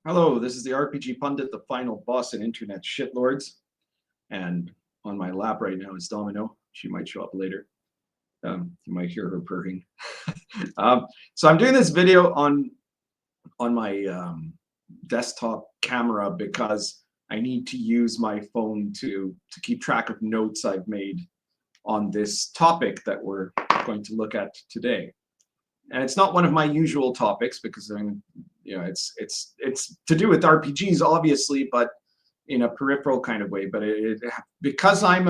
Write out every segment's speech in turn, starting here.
Hello, this is the RPG Pundit, the final boss in internet shitlords. And on my lap right now is Domino. She might show up later. You might hear her purring. So I'm doing this video on my desktop camera because I need to use my phone to keep track of notes I've made on this topic that we're going to look at today. And it's not one of my usual topics because it's to do with RPGs, obviously, but in a peripheral kind of way. But because I'm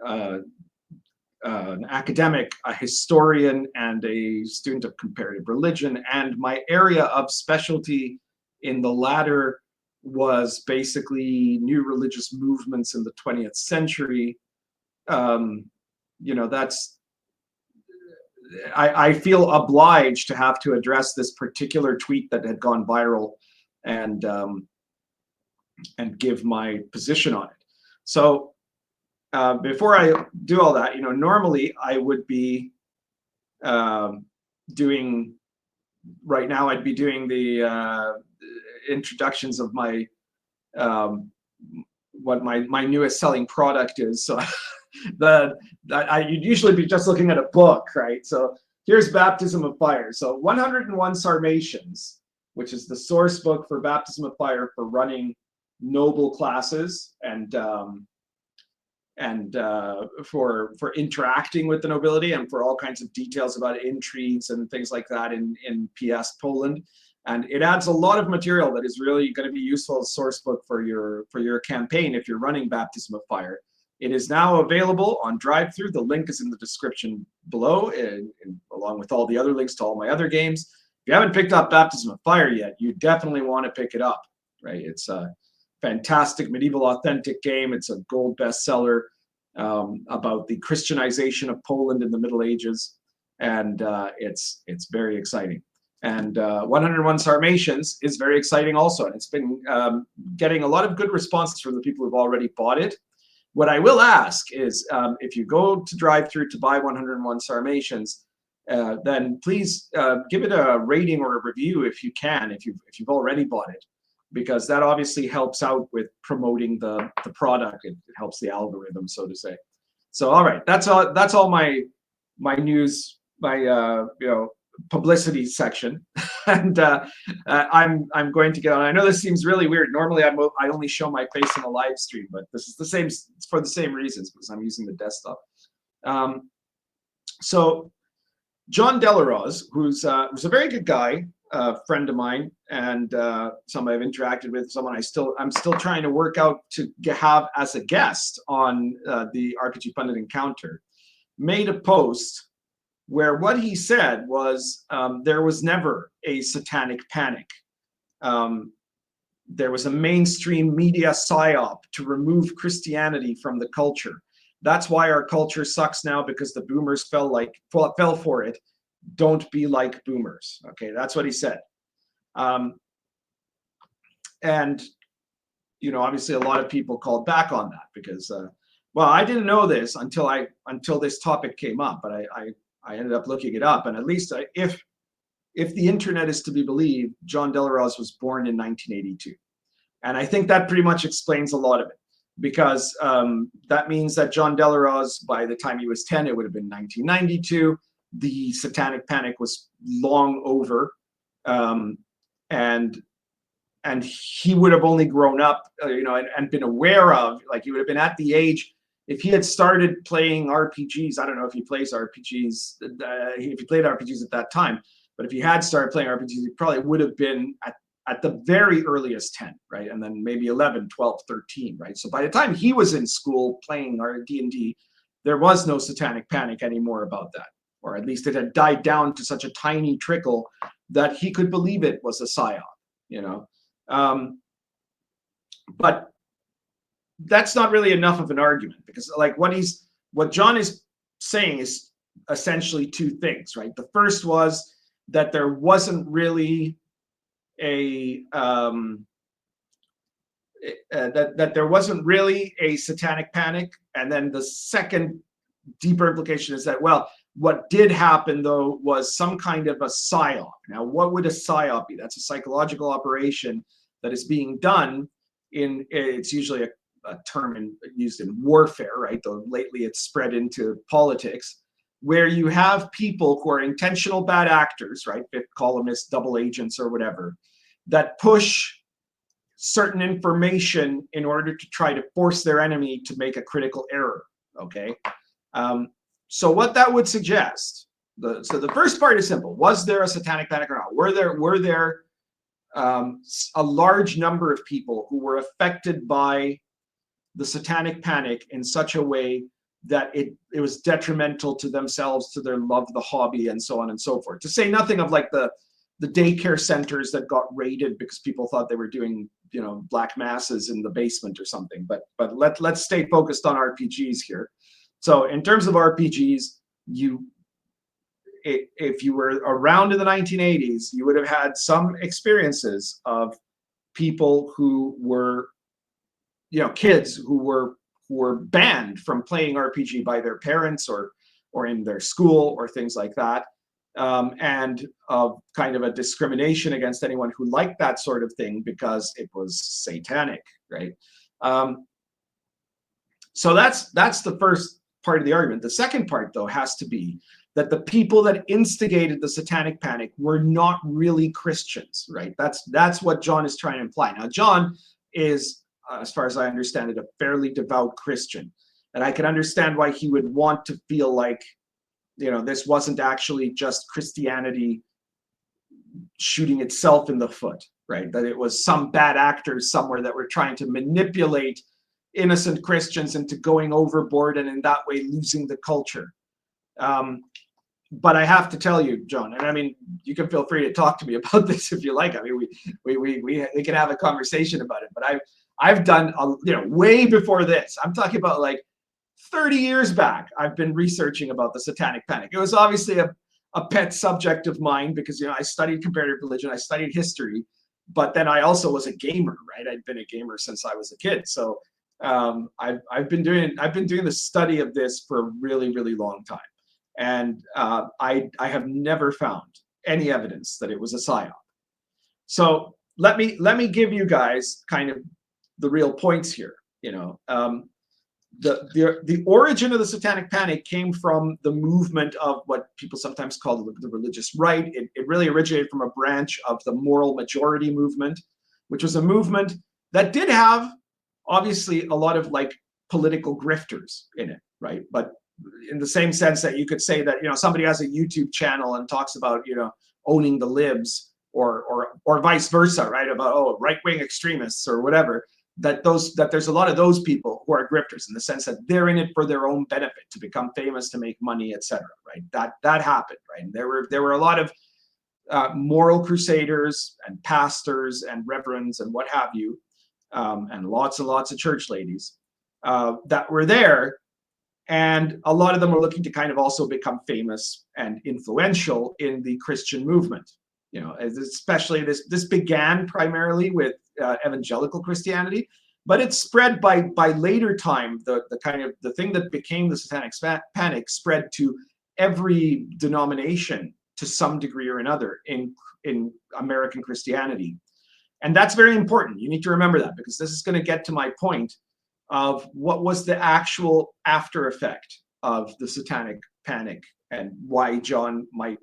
an academic, a historian, and a student of comparative religion, and my area of specialty in the latter was basically new religious movements in the 20th century. I feel obliged to have to address this particular tweet that had gone viral and give my position on it. So before I do all that, normally I would be doing, right now I'd be doing the introductions of my what my newest selling product is. So I'd usually be just looking at a book, right? So here's Baptism of Fire. So 101 Sarmatians, which is the source book for Baptism of Fire for running noble classes and for interacting with the nobility and for all kinds of details about intrigues and things like that in PS Poland. And it adds a lot of material that is really going to be useful as source book for your campaign if you're running Baptism of Fire. It is now available on drive-thru. The link is in the description below, along with all the other links to all my other games. If you haven't picked up Baptism of Fire yet, you definitely want to pick it up, right? It's a fantastic medieval authentic game. It's a gold bestseller about the Christianization of Poland in the Middle Ages, and it's very exciting. And 101 Sarmatians is very exciting also, and it's been getting a lot of good responses from the people who've already bought it. What I will ask is, if you go to drive-thru to buy 101 Sarmatians, then please give it a rating or a review if you can, if you've already bought it, because that obviously helps out with promoting the product. It helps the algorithm, so to say. So, all right, that's all my news, my publicity section. And I'm going to get on. I know this seems really weird. Normally I only show my face in a live stream, but this is the same. It's for the same reasons, because I'm using the desktop. So John Delarose, who's a very good guy, a friend of mine, and someone I've interacted with, someone I'm still trying to work out to have as a guest on the RPG Pundit Encounter, made a post where what he said was there was never a satanic panic. There was a mainstream media psy-op to remove Christianity from the culture. That's why our culture sucks now, because the boomers fell for it. Don't be like boomers. Okay, that's what he said. And obviously a lot of people called back on that because, well, I didn't know this until this topic came up, but I ended up looking it up, and at least if the internet is to be believed, John Delarose was born in 1982. And I think that pretty much explains a lot of it, because that means that John Delarose, by the time he was 10, it would have been 1992. The Satanic Panic was long over, and he would have only grown up, and been aware of, like, he would have been at the age, if he had started playing RPGs, I don't know if he plays RPGs, if he played RPGs at that time, but if he had started playing RPGs, he probably would have been at the very earliest 10, right? And then maybe 11, 12, 13, right? So by the time he was in school playing D&D, there was no Satanic Panic anymore about that, or at least it had died down to such a tiny trickle that he could believe it was a psy-op, But that's not really enough of an argument, because like what John is saying is essentially two things, right? The first was that there wasn't really a that there wasn't really a Satanic Panic, and then the second deeper implication is that, well, What did happen, though, was some kind of a psy-op. Now, what would a psy-op be? That's a psychological operation that is being done in, it's usually a term used in warfare, right? Though lately it's spread into politics, where you have people who are intentional bad actors, right? Fifth columnists, double agents, or whatever, that push certain information in order to try to force their enemy to make a critical error, okay? So what that would suggest, so the first part is simple. Was there a satanic panic or not? Were there a large number of people who were affected by the satanic panic in such a way that it was detrimental to themselves, to their love, the hobby, and so on and so forth? To say nothing of like the daycare centers that got raided because people thought they were doing, you know, black masses in the basement or something. But let's stay focused on RPGs here. So in terms of RPGs, if you were around in the 1980s, you would have had some experiences of people who were, you know, kids who were banned from playing RPG by their parents or in their school or things like that, and kind of a discrimination against anyone who liked that sort of thing because it was satanic, right? So that's the first part of the argument. The second part, though, has to be that the people that instigated the satanic panic were not really Christians, right? That's what John is trying to imply. Now, John is, as far as I understand it, a fairly devout Christian. And I can understand why he would want to feel like, you know, this wasn't actually just Christianity shooting itself in the foot, right? That it was some bad actors somewhere that were trying to manipulate innocent Christians into going overboard and in that way losing the culture. But I have to tell you, John, and I mean, you can feel free to talk to me about this if you like. I mean, we can have a conversation about it. But I've done, you know, way before this. I'm talking about like 30 years back. I've been researching about the Satanic Panic. It was obviously a pet subject of mine because, you know, I studied comparative religion, I studied history, but then I also was a gamer, right? I'd been a gamer since I was a kid, so. I've been doing the study of this for a really, really long time, and I have never found any evidence that it was a psy-op. So let me give you guys kind of the real points here. You know, the origin of the Satanic Panic came from the movement of what people sometimes call the religious right. It really originated from a branch of the moral majority movement, which was a movement that did have obviously a lot of like political grifters in it, right? But in the same sense that you could say that, you know, somebody has a YouTube channel and talks about, you know, owning the libs or vice versa, right? About, oh, right-wing extremists or whatever, that there's a lot of those people who are grifters in the sense that they're in it for their own benefit, to become famous, to make money, etc. Right? That happened, right? And there were a lot of moral crusaders and pastors and reverends and what have you, and lots and lots of church ladies that were there, and a lot of them were looking to kind of also become famous and influential in the Christian movement. You know, especially this began primarily with evangelical Christianity, but it spread by later time. The kind of the thing that became the Satanic Panic spread to every denomination to some degree or another in American Christianity. And that's very important. You need to remember that, because this is going to get to my point of what was the actual after effect of the Satanic Panic and why John might,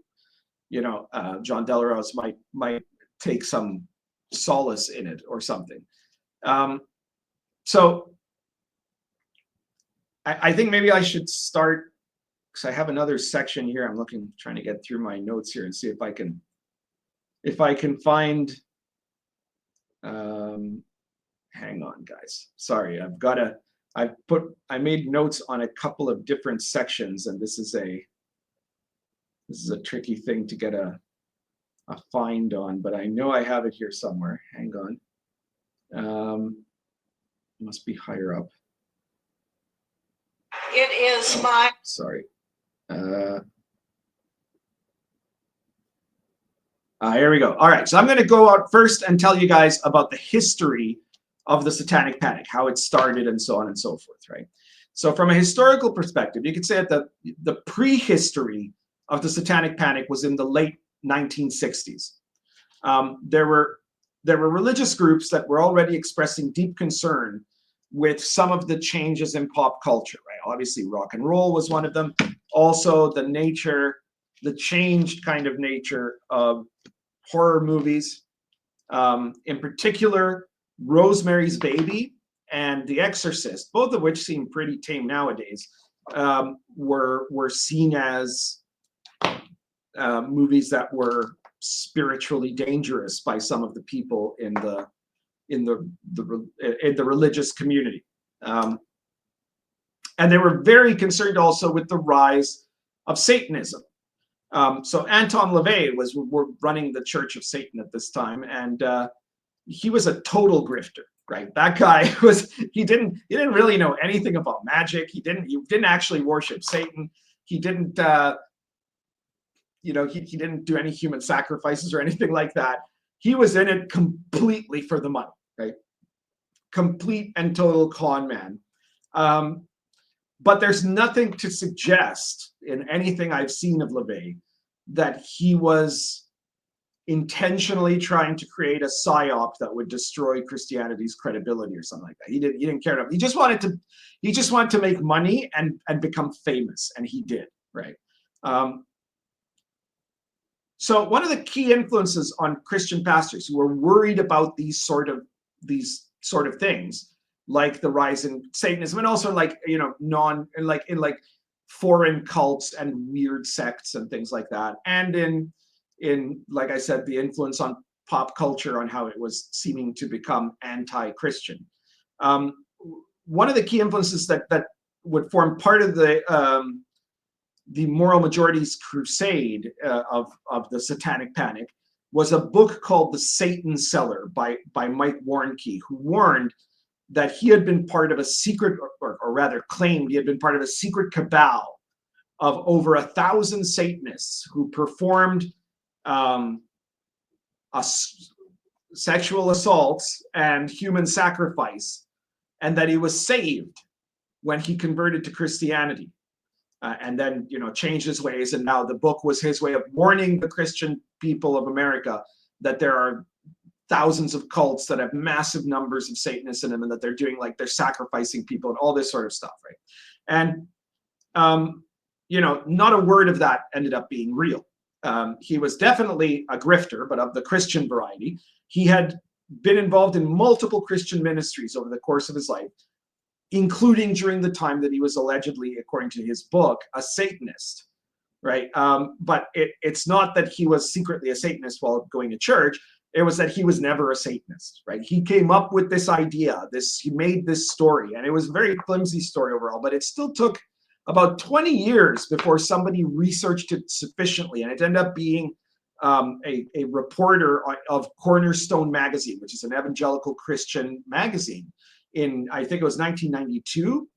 you know, John Delarose might take some solace in it or something. So I think maybe I should start, because I have another section here. I'm trying to get through my notes here and see if I can find. Hang on, guys. Sorry, I made notes on a couple of different sections, and this is a tricky thing to get a find on, but I know I have it here somewhere. Hang on. It must be higher up. It is my. Sorry. Here we go. All right, so I'm going to go out first and tell you guys about the history of the Satanic Panic, how it started and so on and so forth, right? So from a historical perspective, you could say that the prehistory of the Satanic Panic was in the late 1960s. There were religious groups that were already expressing deep concern with some of the changes in pop culture, right? Obviously, rock and roll was one of them. Also, the changed kind of nature of horror movies. In particular, Rosemary's Baby and The Exorcist, both of which seem pretty tame nowadays, were seen as movies that were spiritually dangerous by some of the people in the religious community, and they were very concerned also with the rise of Satanism. So Anton LaVey was running the Church of Satan at this time, and he was a total grifter. Right, that guy he didn't really know anything about magic. He didn't actually worship Satan. He didn't he didn't do any human sacrifices or anything like that. He was in it completely for the money, right? Complete and total con man. But there's nothing to suggest in anything I've seen of LaVey that he was intentionally trying to create a psy-op that would destroy Christianity's credibility or something like that. He didn't care enough. He just wanted to make money and become famous, and he did, right? So one of the key influences on Christian pastors who were worried about these sort of things, like the rise in Satanism, and also in foreign cults and weird sects and things like that, and in like I said, the influence on pop culture, on how it was seeming to become anti-Christian. One of the key influences that would form part of the moral majority's crusade of the Satanic Panic was a book called The Satan Seller by Mike Warnke, who warned that he had been part of a secret, or rather claimed he had been part of a secret cabal of over 1,000 Satanists who performed sexual assaults and human sacrifice, and that he was saved when he converted to Christianity, and then changed his ways. And now the book was his way of warning the Christian people of America that there are thousands of cults that have massive numbers of Satanists in them, and that they're doing, like, they're sacrificing people and all this sort of stuff, right? And not a word of that ended up being real. He was definitely a grifter, but of the Christian variety. He had been involved in multiple Christian ministries over the course of his life, including during the time that he was allegedly, according to his book, a Satanist, right? But it's not that he was secretly a Satanist while going to church. It was that he was never a Satanist, right? He came up with this idea, he made this story, and it was a very flimsy story overall, but it still took about 20 years before somebody researched it sufficiently, and it ended up being a reporter of Cornerstone magazine, which is an evangelical Christian magazine, in, I think it was 1992,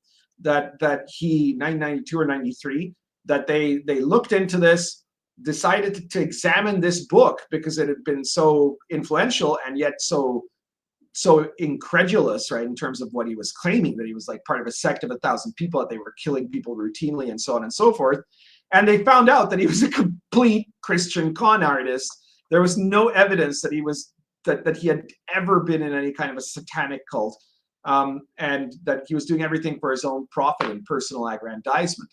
that 1992 or 93, that they looked into this, decided to examine this book because it had been so influential and yet so incredulous, right, in terms of what he was claiming, that he was like part of a sect of 1,000 people, that they were killing people routinely and so on and so forth. And they found out that he was a complete Christian con artist. There was no evidence that he was that he had ever been in any kind of a satanic cult, and that he was doing everything for his own profit and personal aggrandizement,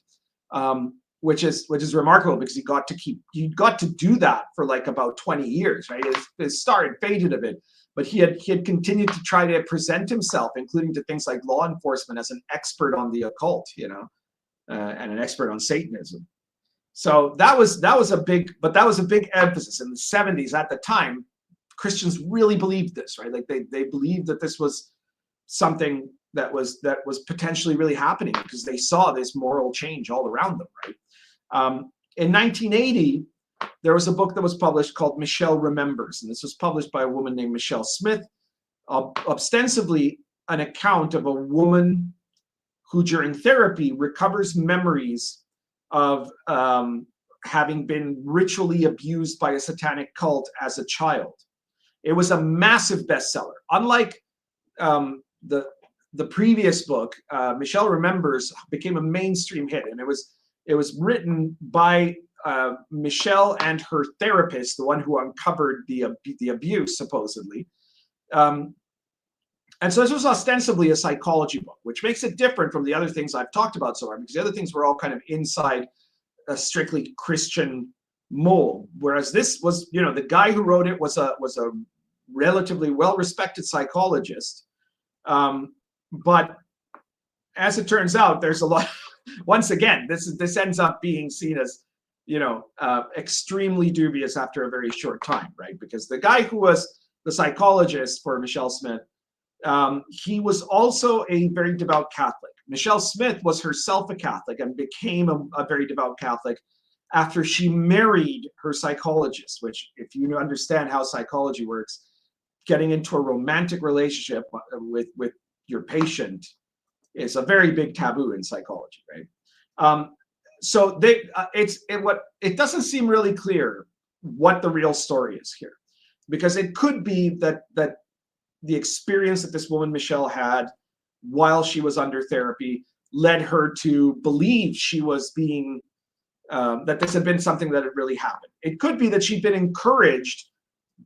which is remarkable, because he got to do that for like about 20 years, right? His star had faded a bit, but he had continued to try to present himself, including to things like law enforcement, as an expert on the occult, and an expert on Satanism. So that was a big emphasis in the 70s. At the time, Christians really believed this, right? Like they believed that this was something that was potentially really happening, because they saw this moral change all around them, right? In 1980, there was a book that was published called Michelle Remembers, and this was published by a woman named Michelle Smith, ostensibly an account of a woman who during therapy recovers memories of having been ritually abused by a satanic cult as a child. It was a massive bestseller. Unlike the previous book, Michelle Remembers, became a mainstream hit, and it was written by Michelle and her therapist, the one who uncovered the abuse supposedly. And so this was ostensibly a psychology book, which makes it different from the other things I've talked about so far, because the other things were all kind of inside a strictly Christian mold, whereas this was, you know, the guy who wrote it was a relatively well-respected psychologist. But as it turns out, there's a lot. Once again, this ends up being seen as, you know, extremely dubious after a very short time, right? Because the guy who was the psychologist for Michelle Smith, he was also a very devout Catholic. Michelle Smith was herself a Catholic and became a very devout Catholic after she married her psychologist, which, if you understand how psychology works, getting into a romantic relationship with your patient is a very big taboo in psychology, right? So it doesn't seem really clear what the real story is here, because it could be that the experience that this woman Michelle had while she was under therapy led her to believe she was being that this had been something that had really happened. It could be that she'd been encouraged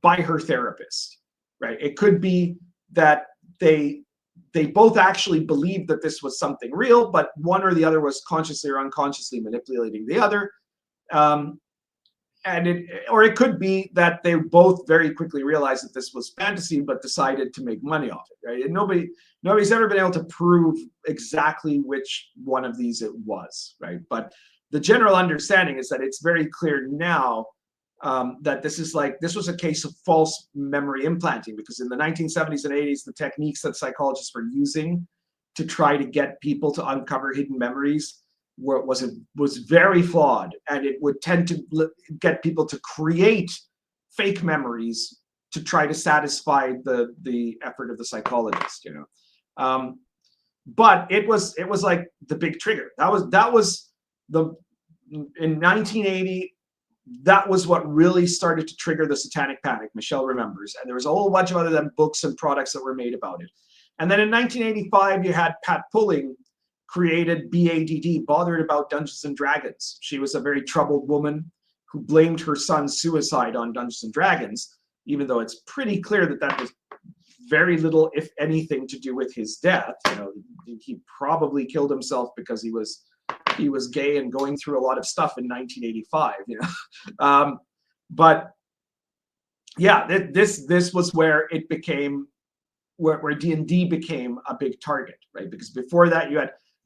by her therapist, right? It could be that they both actually believed that this was something real, but one or the other was consciously or unconsciously manipulating the other. Or it could be that they both very quickly realized that this was fantasy, but decided to make money off it, right? And nobody's ever been able to prove exactly which one of these it was, right? But the general understanding is that it's very clear now that this was a case of false memory implanting, because in the 1970s and 80s, the techniques that psychologists were using to try to get people to uncover hidden memories was very flawed, and it would tend to get people to create fake memories to try to satisfy the effort of the psychologist, you know. But it was like the big trigger. That was in 1980. That was what really started to trigger the Satanic Panic, Michelle Remembers. And there was a whole bunch of other books and products that were made about it. And then in 1985, you had Pat Pulling created B.A.D.D, Bothered About Dungeons and Dragons. She was a very troubled woman who blamed her son's suicide on Dungeons and Dragons, even though it's pretty clear that that was very little, if anything, to do with his death. You know, he probably killed himself because he was gay and going through a lot of stuff in 1985, you know. But yeah, this was where it became where D&D became a big target, right? Because before that, you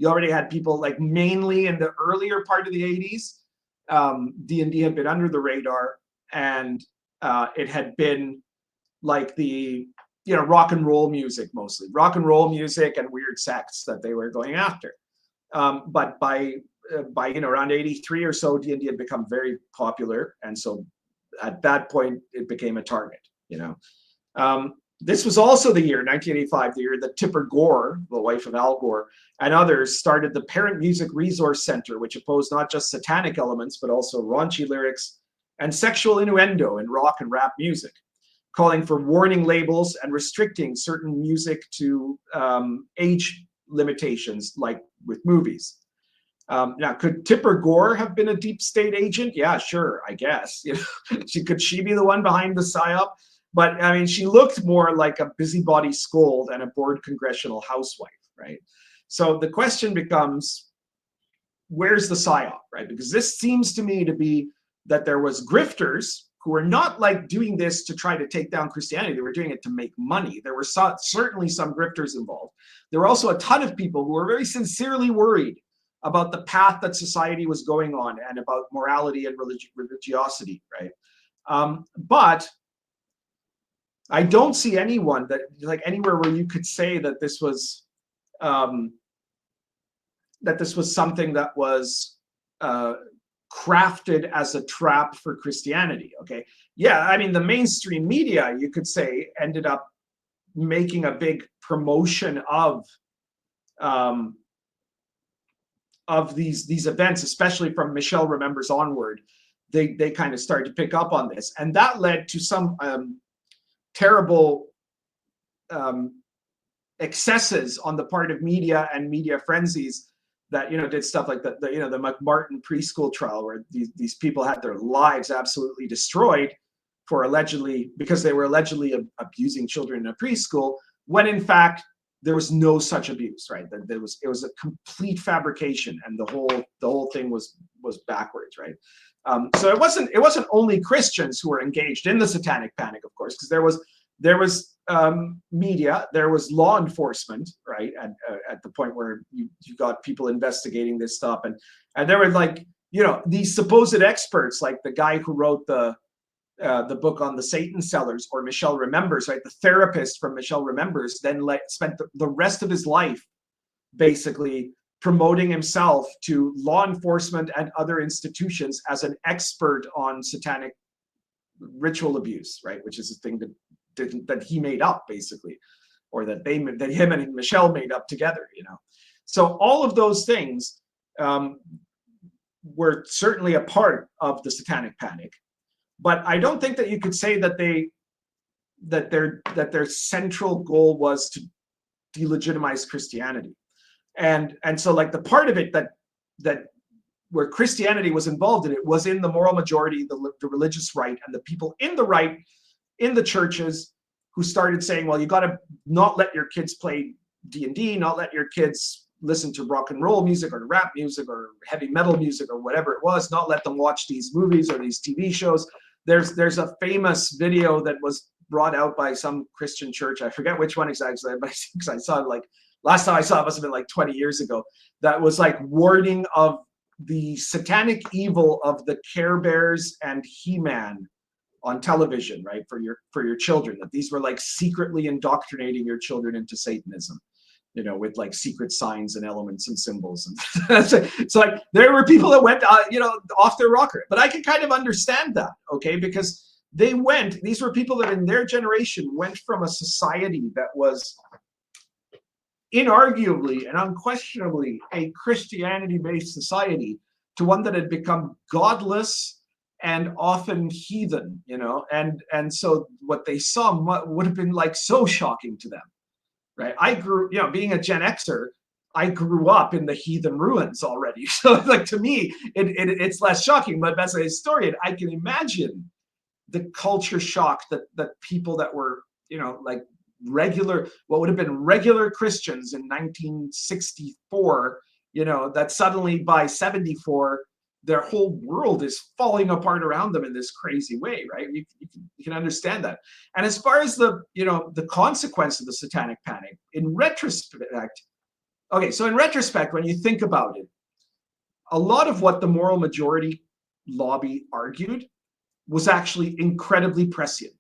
already had people, like, mainly in the earlier part of the 80s, D&D had been under the radar, and it had been like the, you know, rock and roll music, mostly rock and roll music and weird sects that they were going after. But by you know, around 83 or so, D&D had become very popular, and so at that point it became a target, you know. This was also the year, 1985, the year that Tipper Gore, the wife of Al Gore, and others started the Parent Music Resource Center, which opposed not just satanic elements, but also raunchy lyrics and sexual innuendo in rock and rap music, calling for warning labels and restricting certain music to age limitations, like with movies. Now, could Tipper Gore have been a deep state agent? Yeah, sure, I guess. You know, could she be the one behind the psy-op? But I mean, she looked more like a busybody scold and a bored congressional housewife, right? So the question becomes, where's the psy-op, right? Because this seems to me to be that there was grifters who were not like doing this to try to take down Christianity. They were doing it to make money. There were certainly some grifters involved. There were also a ton of people who were very sincerely worried about the path that society was going on and about morality and religiosity, right? But I don't see anyone that, like, anywhere where you could say that this was something that was crafted as a trap for Christianity. Okay, yeah, I mean, the mainstream media, you could say, ended up making a big promotion of these events, especially from Michelle Remembers onward. They kind of started to pick up on this, and that led to some terrible excesses on the part of media and media frenzies that, you know, did stuff like the you know, the McMartin preschool trial, where these people had their lives absolutely destroyed for allegedly, because they were allegedly abusing children in a preschool, when in fact there was no such abuse, right? That it was a complete fabrication, and the whole thing was backwards, right? So it wasn't only Christians who were engaged in the Satanic Panic, of course, because there was media, there was law enforcement, right? At the point where you got people investigating this stuff, and there were, like, you know, these supposed experts, like the guy who wrote the book on the Satan sellers, or Michelle Remembers, right? The therapist from Michelle Remembers then spent the rest of his life basically promoting himself to law enforcement and other institutions as an expert on satanic ritual abuse, right? Which is a thing that he made up, basically, or that him and Michelle made up together, you know. So all of those things were certainly a part of the Satanic Panic. But I don't think that you could say that their central goal was to delegitimize Christianity, and so, like, the part of it that where Christianity was involved in it was in the moral majority, the religious right, and the people in the right in the churches who started saying, well, you got to not let your kids play D&D, not let your kids listen to rock and roll music or rap music or heavy metal music or whatever it was, not let them watch these movies or these TV shows. There's a famous video that was brought out by some Christian church. I forget which one exactly, but I saw it, like, last time I saw it must have been like 20 years ago. That was like warning of the satanic evil of the Care Bears and He-Man on television, right? For your children, that these were like secretly indoctrinating your children into Satanism, you know, with like secret signs and elements and symbols. And so like there were people that went, you know, off their rocker. But I can kind of understand that, okay? Because these were people that in their generation went from a society that was inarguably and unquestionably a Christianity-based society to one that had become godless and often heathen, you know, and so what they saw would have been like so shocking to them, right? I grew, you know, being a Gen Xer, I grew up in the heathen ruins already. So like to me, it's less shocking, but as a historian, I can imagine the culture shock that people that were, you know, like what would have been regular Christians in 1964, you know, that suddenly by 74, their whole world is falling apart around them in this crazy way, right? You can understand that. And as far as the, you know, the consequence of the Satanic Panic, in retrospect, okay, so in retrospect, when you think about it, a lot of what the moral majority lobby argued was actually incredibly prescient.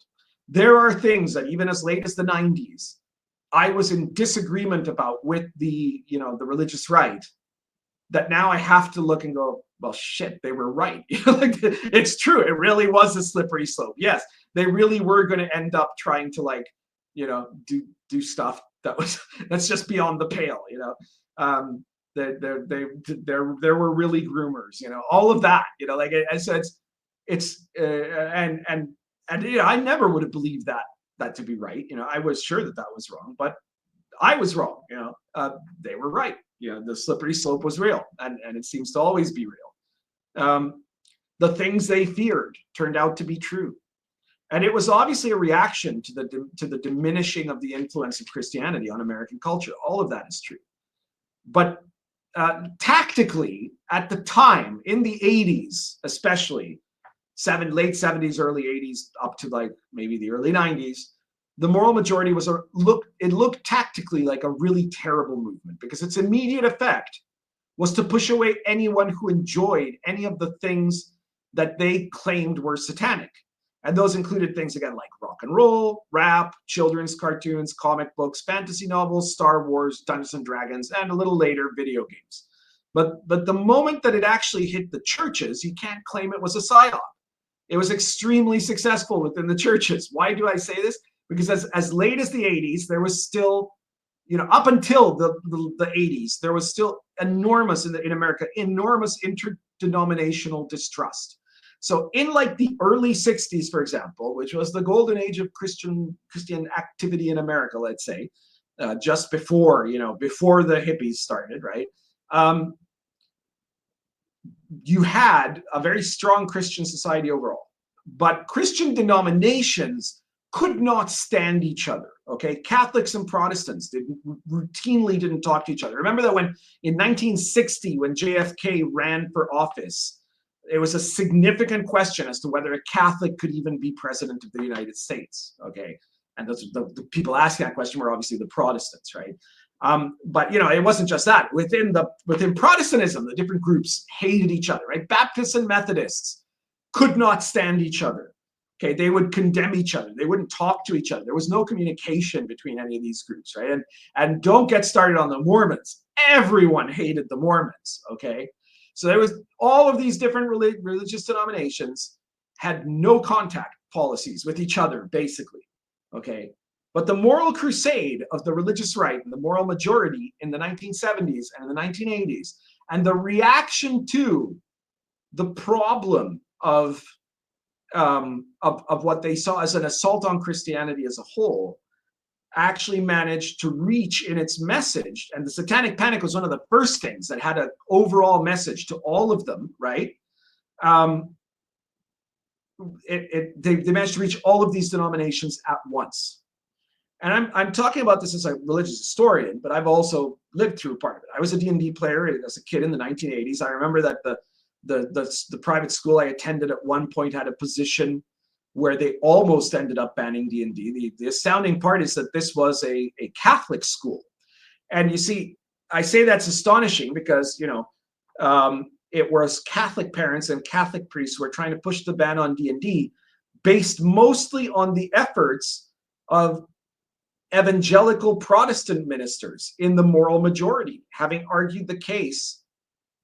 There are things that even as late as the 90s, I was in disagreement about with the, you know, the religious right, that now I have to look and go, well, shit, they were right. Like, it's true. It really was a slippery slope. Yes, they really were going to end up trying to, like, you know, do stuff that's just beyond the pale, you know. There were really groomers, you know, all of that, you know, like it's and you know, I never would have believed that to be right. You know, I was sure that was wrong, but I was wrong. You know, they were right. You know, the slippery slope was real, and it seems to always be real. The things they feared turned out to be true, and it was obviously a reaction to the diminishing of the influence of Christianity on American culture. All of that is true, but tactically, at the time, in the 80s especially, late 70s, early 80s, up to like maybe the early 90s, the moral majority looked tactically like a really terrible movement, because its immediate effect was to push away anyone who enjoyed any of the things that they claimed were satanic. And those included things, again, like rock and roll, rap, children's cartoons, comic books, fantasy novels, Star Wars, Dungeons and Dragons, and a little later, video games. But the moment that it actually hit the churches, you can't claim it was a psy-op. It was extremely successful within the churches. Why do I say this? Because as late as the 80s, there was still, you know, up until the 80s, there was still enormous, in America, enormous interdenominational distrust. So in like the early 60s, for example, which was the golden age of Christian activity in America, let's say, just before, before the hippies started, right? You had a very strong Christian society overall, but Christian denominations could not stand each other. Okay, Catholics and Protestants routinely didn't talk to each other. Remember that when in 1960, when JFK ran for office, it was a significant question as to whether a Catholic could even be president of the United States. Okay, and those the people asking that question were obviously the Protestants, right? But it wasn't just that. Within Protestantism, the different groups hated each other, right? Baptists and Methodists could not stand each other. Okay, they would condemn each other. They wouldn't talk to each other. There was no communication between any of these groups, right? And don't get started on the Mormons. Everyone hated the Mormons, okay? So there was all of these different religious denominations had no contact policies with each other, basically, okay? But the moral crusade of the religious right and the moral majority in the 1970s and in the 1980s, and the reaction to the problem of what they saw as an assault on Christianity as a whole, actually managed to reach in its message. And the Satanic Panic was one of the first things that had an overall message to all of them, right? They managed to reach all of these denominations at once. And I'm talking about this as a religious historian, but I've also lived through part of it. I was a D&D player as a kid in the 1980s. I remember that the private school I attended at one point had a position where they almost ended up banning D&D. The astounding part is that this was a Catholic school. And you see, I say that's astonishing because, it was Catholic parents and Catholic priests who were trying to push the ban on D&D based mostly on the efforts of evangelical Protestant ministers in the moral majority, having argued the case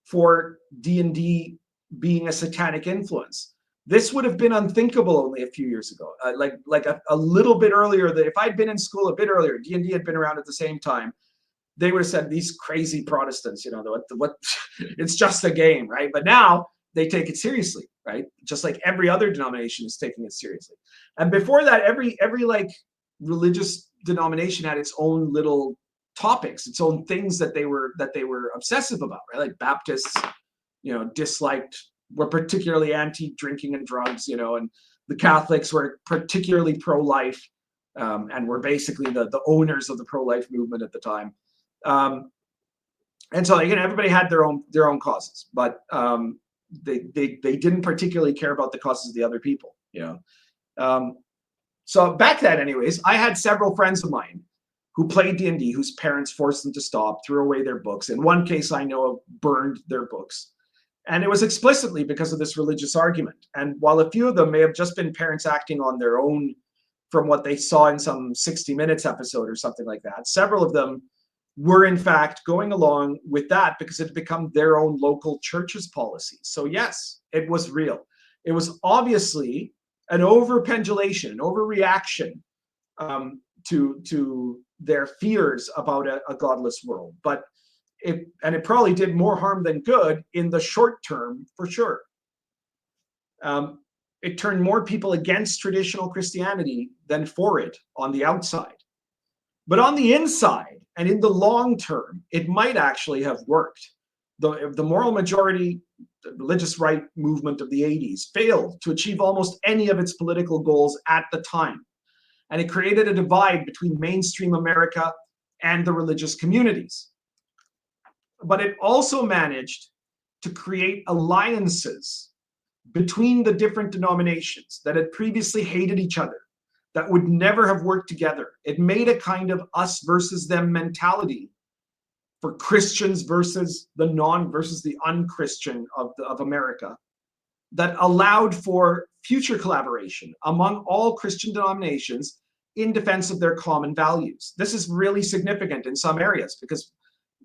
for D&D being a satanic influence. This would have been unthinkable only a few years ago. Like a little bit earlier, that if I'd been in school a bit earlier, D&D had been around at the same time, they would have said, these crazy Protestants, what it's just a game, right? But now they take it seriously, right? Just like every other denomination is taking it seriously. And before that, every like religious denomination had its own little topics, its own things that they were obsessive about, right? Like Baptists, were particularly anti-drinking and drugs, and the Catholics were particularly pro-life, and were basically the owners of the pro-life movement at the time. And so again, everybody had their own causes, but they didn't particularly care about the causes of the other people, So back then, anyways, I had several friends of mine who played D&D, whose parents forced them to stop, threw away their books. In one case, I know of burned their books. And it was explicitly because of this religious argument. And while a few of them may have just been parents acting on their own from what they saw in some 60 Minutes episode or something like that, several of them were in fact going along with that because it had become their own local church's policy. So yes, it was real. It was obviously an overpendulation, an overreaction to their fears about a godless world. But it probably did more harm than good in the short term, for sure. It turned more people against traditional Christianity than for it on the outside. But on the inside and in the long term, it might actually have worked. The moral majority, the religious right movement of the 80s failed to achieve almost any of its political goals at the time. And it created a divide between mainstream America and the religious communities. But it also managed to create alliances between the different denominations that had previously hated each other, that would never have worked together. It made a kind of us versus them mentality for Christians versus the unchristian of America, that allowed for future collaboration among all Christian denominations in defense of their common values. This is really significant in some areas because,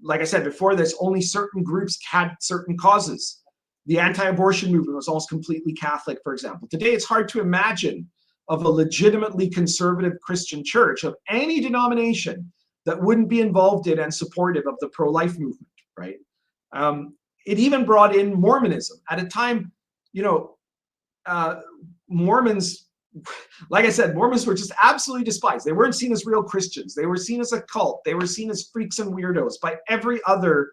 like I said before this, only certain groups had certain causes. The anti-abortion movement was almost completely Catholic, for example. Today, it's hard to imagine of a legitimately conservative Christian church of any denomination that wouldn't be involved in and supportive of the pro-life movement, right? It even brought in Mormonism at a time, Mormons like I said, Mormons were just absolutely despised. They weren't seen as real Christians. They were seen as a cult. They were seen as freaks and weirdos by every other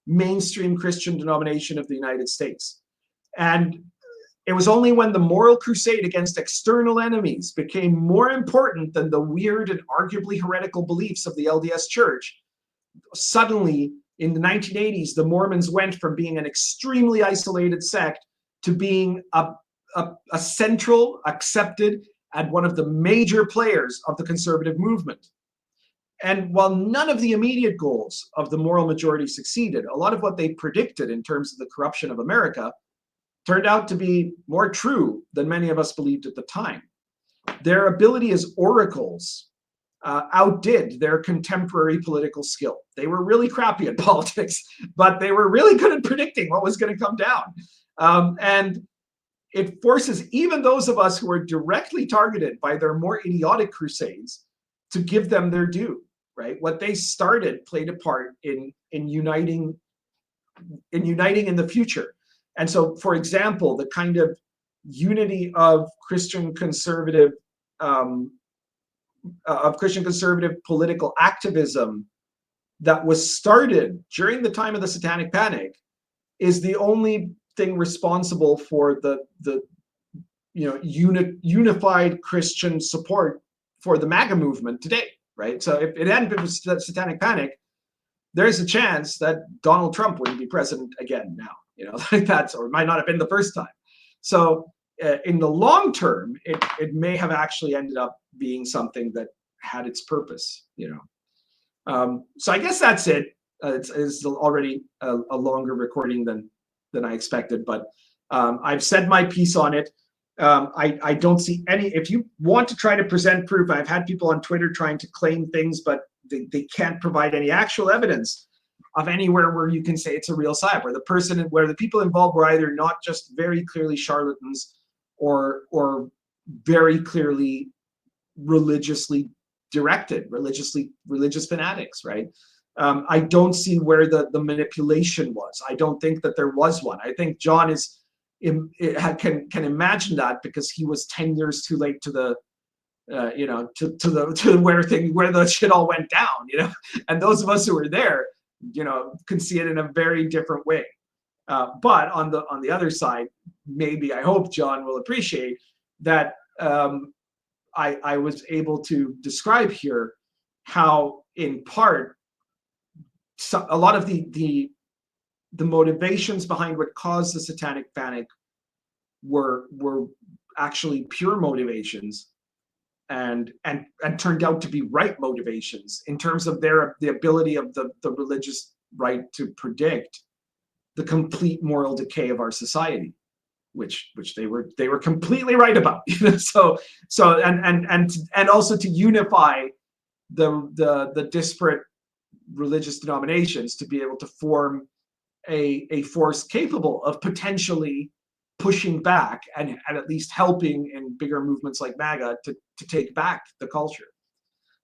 mainstream Christian denomination of the United States. And it was only when the moral crusade against external enemies became more important than the weird and arguably heretical beliefs of the LDS Church, suddenly in the 1980s, the Mormons went from being an extremely isolated sect to being a central, accepted, and one of the major players of the conservative movement. And while none of the immediate goals of the moral majority succeeded, a lot of what they predicted in terms of the corruption of America turned out to be more true than many of us believed at the time. Their ability as oracles outdid their contemporary political skill. They were really crappy at politics, but they were really good at predicting what was going to come down. And it forces even those of us who are directly targeted by their more idiotic crusades to give them their due, right? What they started played a part in uniting in the future. And so, for example, the kind of unity of Christian conservative political activism that was started during the time of the Satanic Panic is the only thing responsible for the unified Christian support for the MAGA movement today, right? So if it hadn't been for the Satanic Panic, there's a chance that Donald Trump wouldn't be president again now, like that's, or it might not have been the first time. So in the long term, it may have actually ended up being something that had its purpose, So I guess that's it. It's already a longer recording than I expected, but I've said my piece on it. I don't see any, if you want to try to present proof, I've had people on Twitter trying to claim things, but they can't provide any actual evidence of anywhere where you can say it's a real psy-op, where the people involved were either not just very clearly charlatans or very clearly religiously directed, religious fanatics, right? I don't see where the manipulation was. I don't think that there was one. I think John can imagine that because he was 10 years too late to the where the shit all went down, and those of us who were there, can see it in a very different way. But on the other side, maybe I hope John will appreciate that I was able to describe here how, in part, a lot of the motivations behind what caused the Satanic Panic were actually pure motivations and turned out to be right motivations in terms of the ability of the religious right to predict the complete moral decay of our society, which they were completely right about. So and also to unify the disparate religious denominations to be able to form a force capable of potentially pushing back and at least helping in bigger movements like MAGA to take back the culture.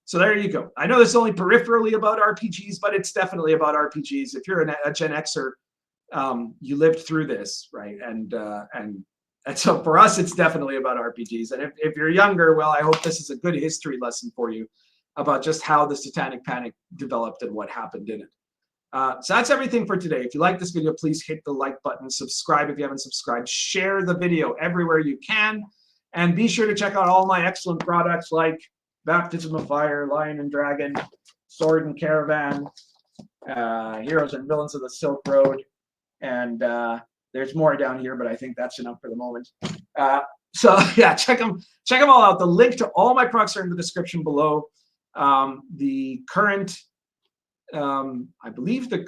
So there you go. I know this is only peripherally about RPGs, but it's definitely about RPGs. If you're a Gen Xer, you lived through this, right? And so for us, it's definitely about RPGs. And if you're younger, well, I hope this is a good history lesson for you about just how the Satanic Panic developed and what happened in it. So that's everything for today. If you like this video, please hit the like button, subscribe if you haven't subscribed, share the video everywhere you can, and be sure to check out all my excellent products like Baptism of Fire, Lion and Dragon, Sword and Caravan, Heroes and Villains of the Silk Road, and there's more down here, but I think that's enough for the moment. So yeah, check them all out. The link to all my products are in the description below. The current, I believe the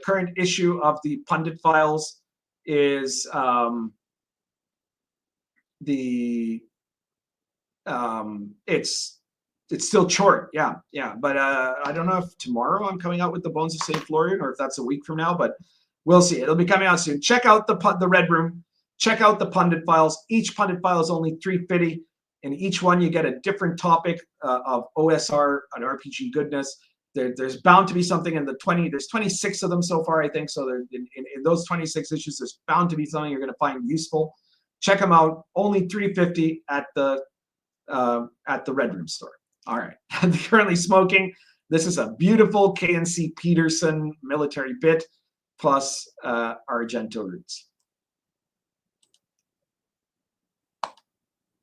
current issue of the Pundit Files is it's still short, yeah. But I don't know if tomorrow I'm coming out with the Bones of St. Florian or if that's a week from now, but we'll see. It'll be coming out soon. Check out the Red Room. Check out the Pundit Files. Each Pundit File is only $3.50. In each one, you get a different topic of OSR and RPG goodness. There's bound to be something in the 20. There's 26 of them so far, I think. So in those 26 issues, there's bound to be something you're going to find useful. check them out. Only $3.50 at the Red Room store. All right. I'm currently smoking. This is a beautiful KNC Peterson military bit plus Argento roots.